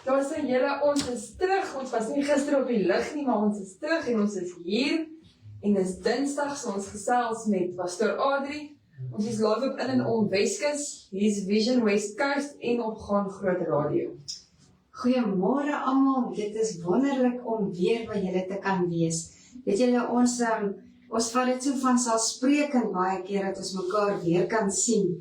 Daar sê julle, ons is terug, ons was nie gister op die lig nie, maar ons is terug en ons is hier. En dis Dinsdag, so ons gesels met Pastor Adrie. Ons is live op in en om Weskus, hier is Vision West Coast en op Gaan Groot Radio. Goeiemôre almal, dit is wonderlik om weer by julle te kan wees. Weet julle, ons vat dit so vanselfsprekend baie keer dat ons mekaar weer kan sien.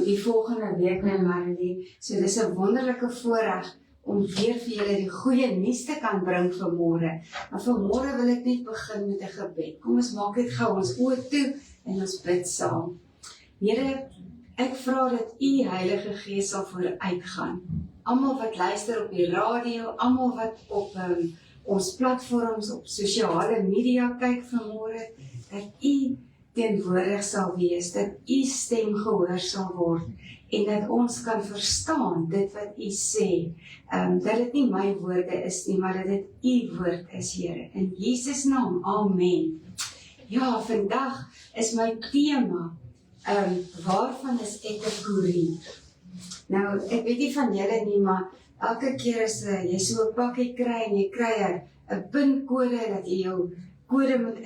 Die volgende week met Marilee. So dis 'n wonderlike voorreg om weer vir julle die goeie nuus te kan bring vanmôre. Maar vanmôre wil ek net begin met 'n gebed. Kom ons maak dit gou ons oë toe en ons bid saam. Here, ek vra dat U Heilige Gees sal vooruitgaan. Almal wat luister op die radio, almal wat op ons platforms op sosiale media kyk vanmôre, dat U teenwoordig sal wees, dat U stem gehoor sal word en dat ons kan verstaan dit wat U sê, dat dit nie my woorde is nie, maar dat dit U woord is, Here. In Jesus naam, amen. Ja, vandag is my tema, waarvan is ek 'n koerier? Nou, ek weet nie van julle nie, maar elke keer as jy so 'n pakkie kry en jy kry 'n pinkode dat jy jou kode moet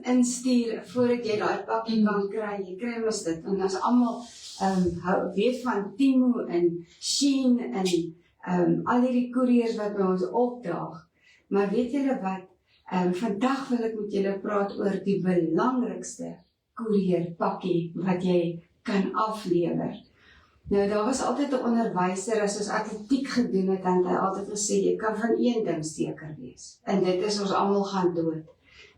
instuur voordat jy daai pakkie kan kry. Jy kry mos dit, want ons almal weet van Temu en Shein en al hierdie koeriers wat by ons opdaag. Maar weet julle wat, vandag wil ek met julle praat oor die belangrikste koerierpakkie wat jy kan aflewer. Nou, daar was altyd 'n onderwyser, as ons atletiek gedoen het, dan het hy altyd gesê, jy kan van een ding seker wees, en dit is ons almal gaan dood.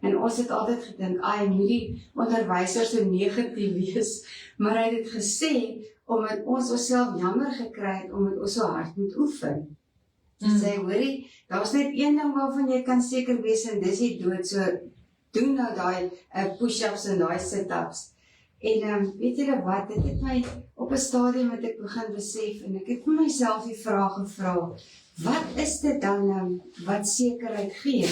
En ons het altyd gedink, moet die onderwyser so negatief wees, maar hy het dit gesê, omdat ons onsself jammer gekry het, omdat ons so hard moet oefen. Sê, hoorie, daar's net een ding waarvan jy kan seker wees, en dis die dood, so doen nou daai push-ups en daai sit-ups. En weet julle wat, dit het my op 'n stadium wat ek begin besef, en ek het vir myself die vraag gevra, wat is dit dan wat sekerheid gee?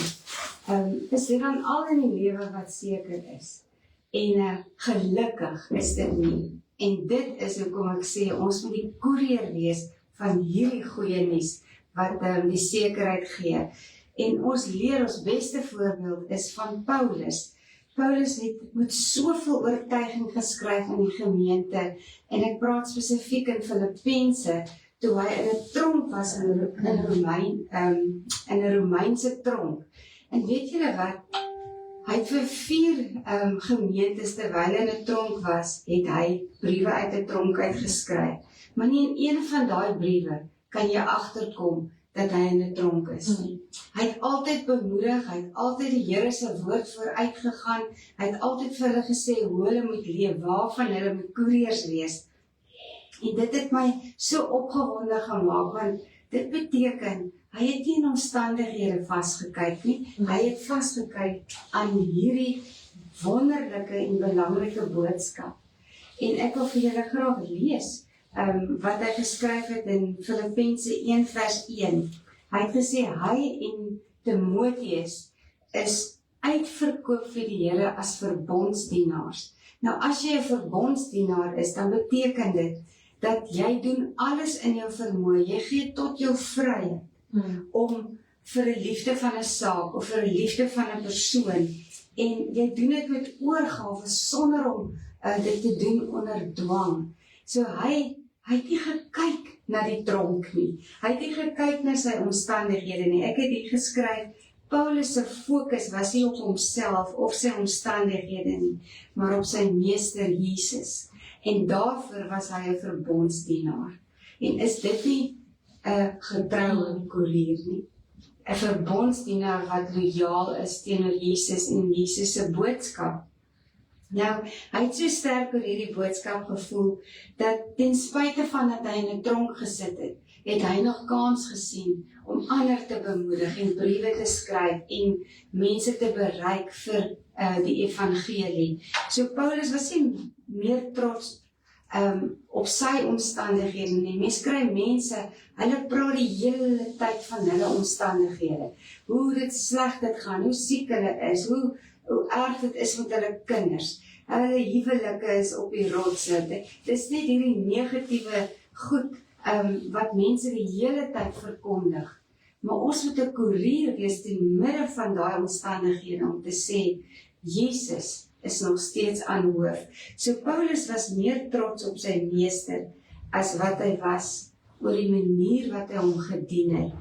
Is dit dan al in die lewe wat seker is? En gelukkig is dit nie. En dit is hoekom ek sê, ons moet die koerier wees van hierdie goeie nuus, wat die sekerheid gee. En ons leer, ons beste voorbeeld is van Paulus. Paulus het met soveel oortuiging geskryf in die gemeente, en ek praat spesifiek in Filippense, toe hy in 'n tronk was in 'n Romeinse tronk. En weet julle wat? Hy het vir 4 gemeentes, terwyl hy in 'n tronk was, het hy briewe uit 'n tronk uitgeskryf. Maar nie in een van daai briewe kan jy agterkom dat hy in 'n tronk is nie. Hy het altyd bemoedig, hy het altyd die Here se woord vooruit gegaan, hy het altyd vir hulle gesê hoe hulle moet leef, waarvan hulle moet koeriers wees. En dit het my so opgewonde gemaak, want dit beteken, hy het nie in omstandighede vasgekyk nie, hy het vasgekyk aan hierdie wonderlike en belangrike boodskap. En ek wil vir julle graag lees, wat hy geskryf het in Filippense 1 vers 1. Hy het gesê, hy en Timotheus is uitverkoop vir die Here as verbondsdienaars. Nou, as jy 'n verbondsdienaar is, dan beteken dit, dat jy doen alles in jou vermoë, jy gee tot jou vryheid, om vir 'n liefde van 'n saak, of vir 'n liefde van 'n persoon, en jy doen dit met oorgawe, sonder om dit te doen onder dwang. So hy het nie gekyk na die tronk nie. Hy het nie gekyk na sy omstandighede nie. Ek het hier geskryf, Paulus se fokus was nie op homself of sy omstandighede nie, maar op sy meester Jesus. En daarvoor was hy 'n verbondsdienaar. En is dit nie 'n getroue koerier nie? 'n Verbondsdienaar wat lojaal is teenoor Jesus en Jesus se boodskap. Nou, hy het so sterk oor hierdie boodskap gevoel, dat ten spyte van dat hy in 'n tronk gesit het, het hy nog kans gesien om ander te bemoedig en briewe te skryf en mense te bereik vir die evangelie. So Paulus was nie meer trots op sy omstandighede nie. Mens kry mense, hulle praat die hele tyd van hulle omstandighede. Hoe dit sleg dit gaan, hoe siek hulle is, hoe erg dit is met hulle kinders. Hulle huwelike is op die rotse. Dis net hierdie negatiewe goed wat mense die hele tyd verkondig. Maar ons moet 'n koerier wees te midde van daai omstandighede om te sê, Jesus is nog steeds aan hoof. So Paulus was meer trots op sy meester as wat hy was oor die manier wat hy hom gedien het.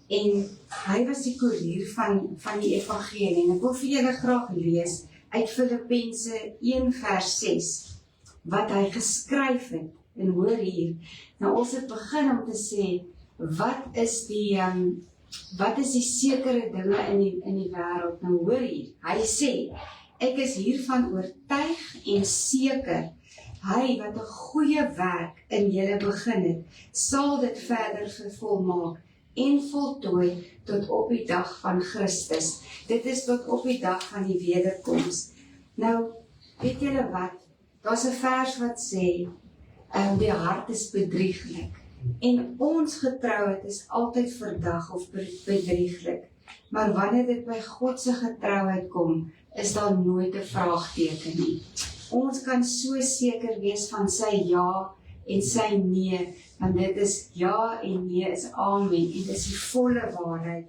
En hy was die koerier van die evangelie. En ek wil vir julle graag lees uit Filippense 1 vers 6, wat hy geskryf het. En hoor hier, nou ons het begin om te sê, wat is die sekere dinge in die wêreld? Nou hoor hier, hy sê, ek is hiervan oortuig en seker, hy wat 'n goeie werk in julle begin het, sal dit verder vervolmaak en voltooi tot op die dag van Christus. Dit is tot op die dag van die wederkoms. Nou, weet julle wat? Daar's 'n vers wat sê, die hart is bedrieglik. En ons getrouheid is altyd verdag of bedrieglik. Maar wanneer dit by God se getrouheid kom, is daar nooit 'n vraagteken nie. Ons kan so seker wees van sy ja en sy nee, want dit is ja en nee is amen, en dit is die volle waarheid.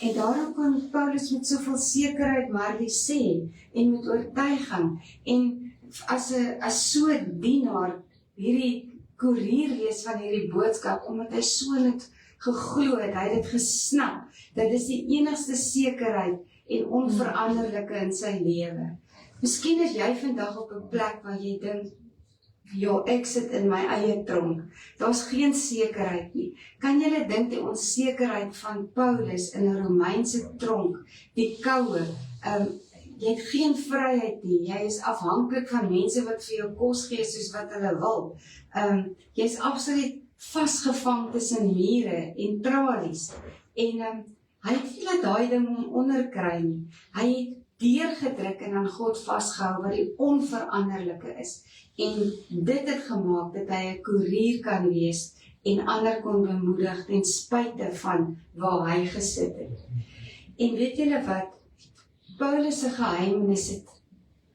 En daarom kan Paulus met soveel sekerheid maar die sê, en met oortuiging, en as so dienaar, hierdie koerier wees van hierdie boodskap, omdat hy so het geglo het, hy het dit gesnap, dat is die enigste sekerheid en onveranderlike in sy lewe. Miskien is jy vandag op 'n plek waar jy dink, ja, ek sit in my eie tronk, daar's geen sekerheid nie. Kan julle dink die onsekerheid van Paulus in 'n Romeinse tronk, die koue, jy het geen vryheid nie, jy is afhanklik van mense wat vir jou kos gee soos wat hulle wil. Jy is absoluut vasgevang tussen mure en tralies. En hy het nie laat daai ding hom onderkry nie. Hy het deurgedruk en aan God vasgehou wat die onveranderlike is. En dit het gemaak dat hy 'n koerier kan wees en ander kon bemoedig ten spyte van waar hy gesit het. En weet julle wat? Paulus se geheimenis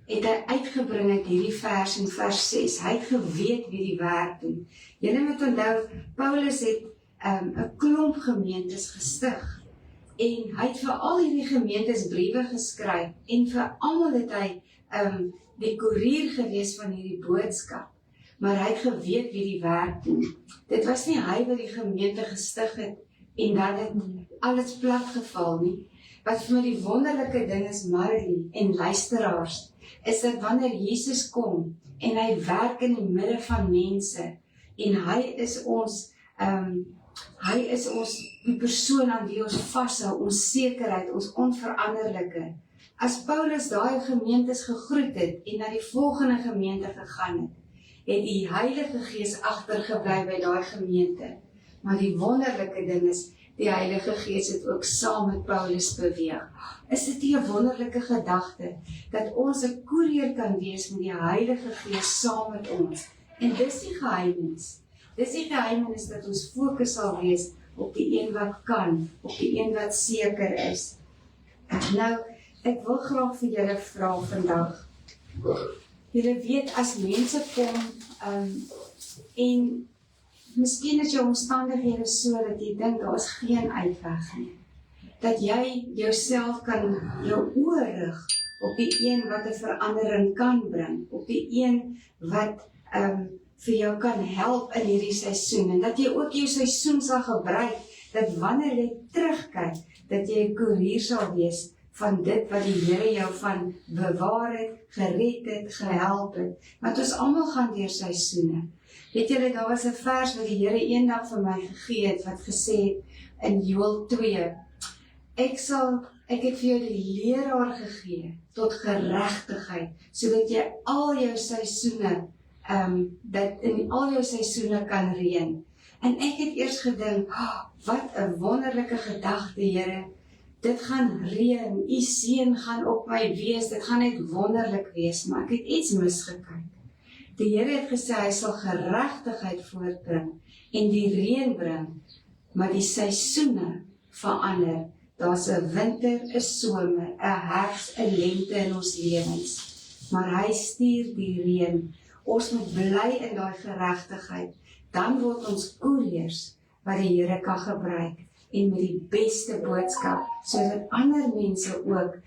het hy uitgebring uit hierdie vers in vers 6. Hy het geweet wie die werk doen. Julle moet onthou, Paulus het 'n klomp gemeentes gestig. En hy het vir al hierdie gemeentes briewe geskryf. En vir almal het hy die koerier gewees van hierdie boodskap. Maar hy het geweet wie die werk doen. Dit was nie hy wat die gemeente gestig het en dan het alles platgeval nie. Wat vir my die wonderlike ding is, Marley en luisteraars, is dat wanneer Jesus kom en hy werk in die midde van mense en hy is ons die persoon aan wie ons vashou, ons sekerheid, ons onveranderlike. As Paulus daai gemeentes gegroet het en na die volgende gemeente gegaan het die Heilige Gees agtergebly by daai gemeente. Maar die wonderlike ding is, die Heilige Gees het ook saam met Paulus beweeg. Is dit nie 'n wonderlike gedagte, dat ons 'n koerier kan wees met die Heilige Gees saam met ons? En dis die geheimenis. Dis die geheimenis dat ons fokus sal wees op die een wat kan, op die een wat seker is. Nou, ek wil graag vir julle vra vandag. Julle weet, as mense kom, en miskien is jou omstandighede so dat jy dink daar is geen uitweg nie. Dat jy jouself kan jou oë rig op die een wat 'n verandering kan bring, op die een wat vir jou kan help in hierdie seisoen, en dat jy ook jou seisoen sal gebruik, dat wanneer jy terugkyk, dat jy 'n koerier sal wees van dit wat die Here jou van bewaar het, gered het, gehelp het. Want ons almal gaan deur seisoene. Weet julle, daar was 'n vers wat die Here eendag vir my gegee het, wat gesê het in Joël 2, ek het vir jou die leraar gegee tot geregtigheid, sodat jy al jou seisoene, dat in al jou seisoene kan reën. En ek het eers gedink, wat 'n wonderlike gedagte, Here. Dit gaan reën, u seën gaan op my wees, dit gaan net wonderlik wees, maar ek het iets misgekyk. Die Here het gesê, hy sal geregtigheid voortbring en die reën bring, maar die seisoene verander. Daar's 'n winter, 'n somer, 'n herfs, 'n lente in ons lewens. Maar hy stuur die reën. Ons moet bly in daai geregtigheid, dan word ons koeriers wat die Here kan gebruik en met die beste boodskap, sodat ander mense ook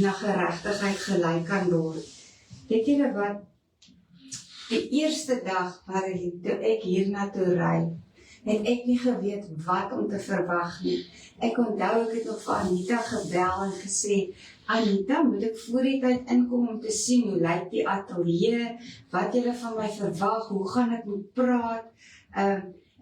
na geregtigheid gelei kan word. Weet julle wat? Die eerste dag toe ek hiernatoe ry, het ek nie geweet wat om te verwag nie. Ek onthou ek het nog vir Anita gebel en gesê, Anita, moet ek voor die tyd inkom om te sien hoe lyk die ateljee, wat julle van my verwag, hoe gaan ek moet praat?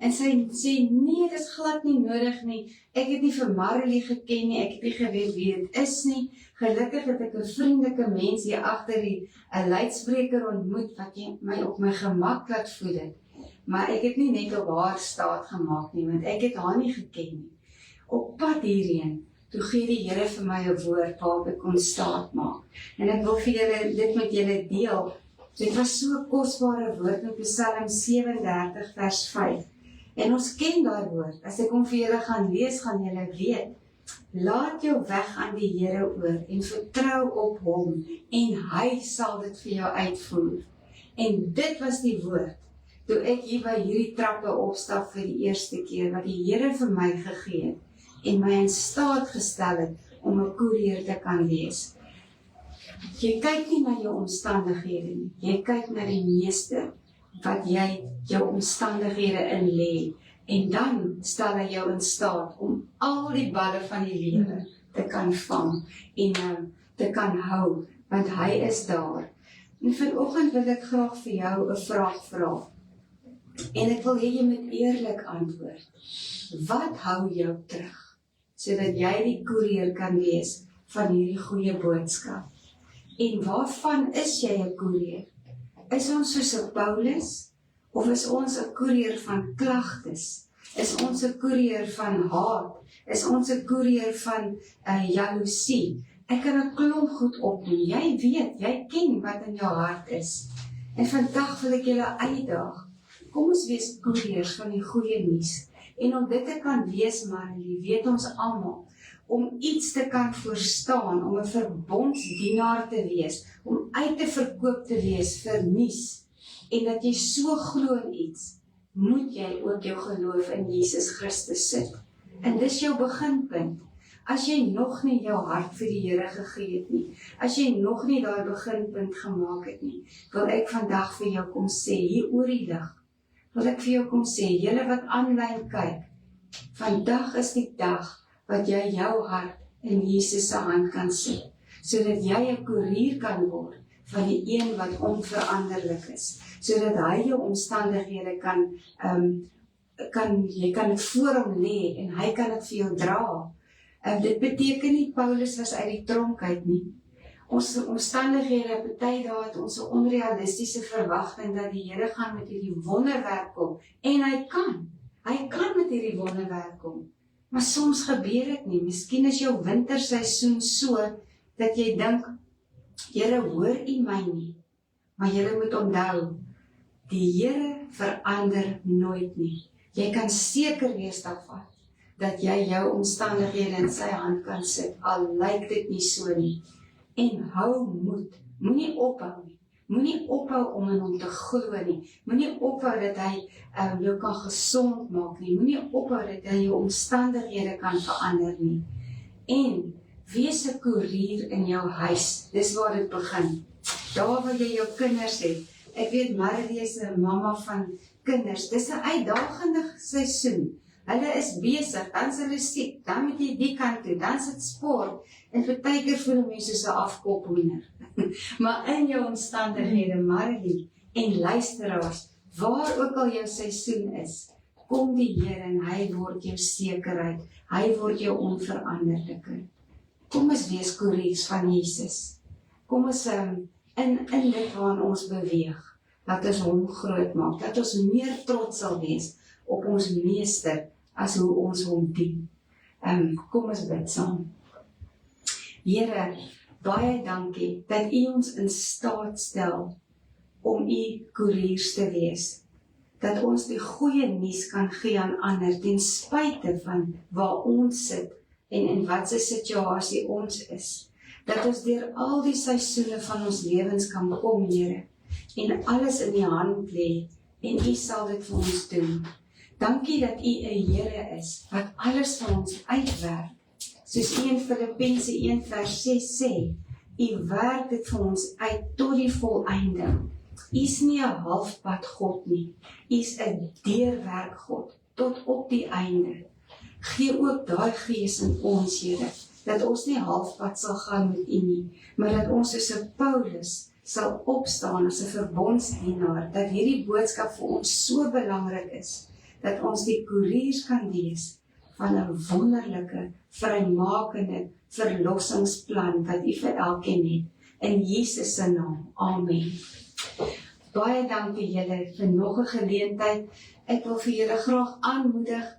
En sy sê, nee, dit is glad nie nodig nie. Ek het nie vir Marilee geken nie, ek het nie geweet wie dit is nie. Gelukkig het ek 'n vriendelike mens hier agter die 'n luidspreker ontmoet wat my op my gemak laat voel het. Maar ek het nie net op haar staat gemaak nie, want ek het haar nie geken nie. Op pad hierheen, toe gee die Here vir my 'n woord waarop ek kon staat maak. En ek wil vir julle dit met julle deel. Dit was so 'n kosbare woord in Psalm 37 vers 5. En ons ken daai woord. As ek hom vir julle gaan lees, gaan julle weet. Laat jou weg aan die Here oor en vertrou op hom en hy sal dit vir jou uitvoer. En dit was die woord toe ek hier by hierdie trappe opstap vir die eerste keer wat die Here vir my gegee het en my in staat gestel het om 'n koerier te kan wees. Jy kyk nie na jou omstandighede nie. Jy kyk na die meester wat jy jou omstandighede in lê. En dan stel hy jou in staat om al die balle van die lewe te kan vang en te kan hou, want hy is daar. En vanoggend wil ek graag vir jou 'n vraag vra. En ek wil hê jy moet eerlik antwoord. Wat hou jou terug, sodat jy die koerier kan wees van hierdie goeie boodskap? En waarvan is jy 'n koerier? Is ons soos 'n Paulus? Of is ons 'n koerier van klagtes? Is ons 'n koerier van haat? Is ons 'n koerier van jaloesie? Ek kan 'n klomp goed opnoem. Jy weet, jy ken wat in jou hart is. En vandag wil ek julle uitdaag. Kom ons wees koeriers van die goeie nuus. En om dit te kan wees, Marilee, weet ons almal, om iets te kan verstaan, om 'n verbondsdienaar te wees, om uit te verkoop te wees vir nuus, en dat jy so glo in iets, moet jy ook jou geloof in Jesus Christus sit. En dis jou beginpunt. As jy nog nie jou hart vir die Here gegee het nie, as jy nog nie daai beginpunt gemaak het nie, wil ek vandag vir jou kom sê, hier oor die lig, wil ek vir jou kom sê, julle wat aanlyn kyk, vandag is die dag wat jy jou hart in Jesus se hand kan sit, sodat jy 'n koerier kan word van die een wat onveranderlik is, sodat hy jou omstandighede jy kan dit voor hom lê en hy kan dit vir jou dra. Dit beteken nie Paulus was uit die tronk uit nie. Ons omstandighede, party dae het ons 'n onrealistiese verwagting dat die Here gaan met hierdie wonderwerk kom, en hy kan met hierdie wonderwerk kom. Maar soms gebeur dit nie. Miskien is jou winterseisoen so dat jy dink, Here, hoor U my nie? Maar jy moet onthou, die Here verander nooit nie. Jy kan seker wees daarvan dat jy jou omstandighede in sy hand kan sit, al lyk dit nie so nie. En hou moed, moenie ophou nie. Moenie ophou om in hom te glo nie. Moenie ophou dat hy jou kan gesond maak nie. Moenie ophou dat hy jou omstandighede kan verander nie. En wees 'n koerier in jou huis. Dis waar dit begin. Daar waar jy jou kinders het. Ek weet Marilee is 'n mamma van kinders. Dis 'n uitdagende seisoen. Hulle is besig, dan is hulle siek, dan moet jy die kant toe, dan is dit sport. En partykeer voel mense soos 'n afkophoender. Maar in jou omstandighede, Marilee en luisteraars, waar ook al jou seisoen is, kom die Here en hy word jou sekerheid. Hy word jou onveranderlike. Kom ons wees koeriers van Jesus. Kom ons in dit waarin ons beweeg, dat ons hom groot maak, dat ons meer trots sal wees op ons meester as hoe ons hom dien. Kom ons bid saam. Here, baie dankie dat U ons in staat stel om U koeriers te wees. Dat ons die goeie nuus kan gee aan ander ten spyte van waar ons sit en in watse situasie ons is. Dat ons deur al die seisoene van ons lewens kan kom, Here, en alles in U hand lê en U sal dit vir ons doen. Dankie dat U 'n Here is wat alles vir ons uitwerk. Soos 1 Filippense 1 vers 6 sê, U werk dit vir ons uit tot die volëinde. U is nie 'n halfpad God nie. U is 'n deurwerk God tot op die einde. Gee ook daai gees in ons, Here, dat ons nie halfpad sal gaan met U nie, maar dat ons soos 'n Paulus sal opstaan as 'n verbondsdienaar, dat hierdie boodskap vir ons so belangrik is, dat ons die koeriers kan wees van 'n wonderlike, vrymakende verlossingsplan wat U vir elkeen het. In Jesus se naam. Amen. Baie dankie julle vir nog 'n geleentheid. Ek wil vir julle graag aanmoedig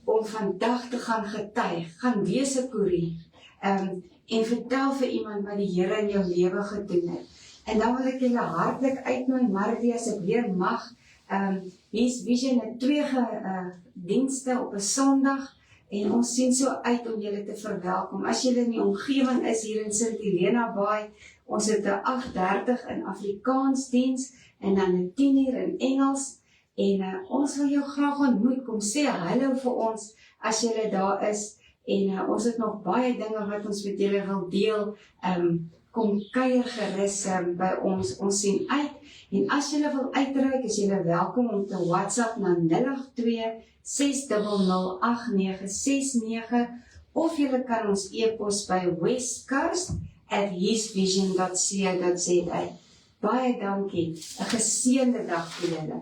om vandag te gaan getuig, gaan wees 'n koerier, en vertel vir iemand wat die Here in jou lewe gedoen het. En dan wil ek julle hartlik uitnooi, Martie, as ek weer mag, His Vision het 2 dienste op 'n Sondag, en ons sien so uit om julle te verwelkom. As julle in die omgewing is hier in St. Helena Bay, ons het 'n 8:30 in Afrikaans diens, en dan 'n 10:00 in Engels, en ons wil jou graag ontmoet. Kom sê hallo vir ons as julle daar is, en ons het nog baie dinge wat ons met julle wil deel. Kom kuier gerus by ons sien uit, en as julle wil uitreik, is julle welkom om te WhatsApp na 082 600 8969, of julle kan ons e-pos by westcoast@hisvision.co.za. Baie dankie, 'n geseënde dag vir julle.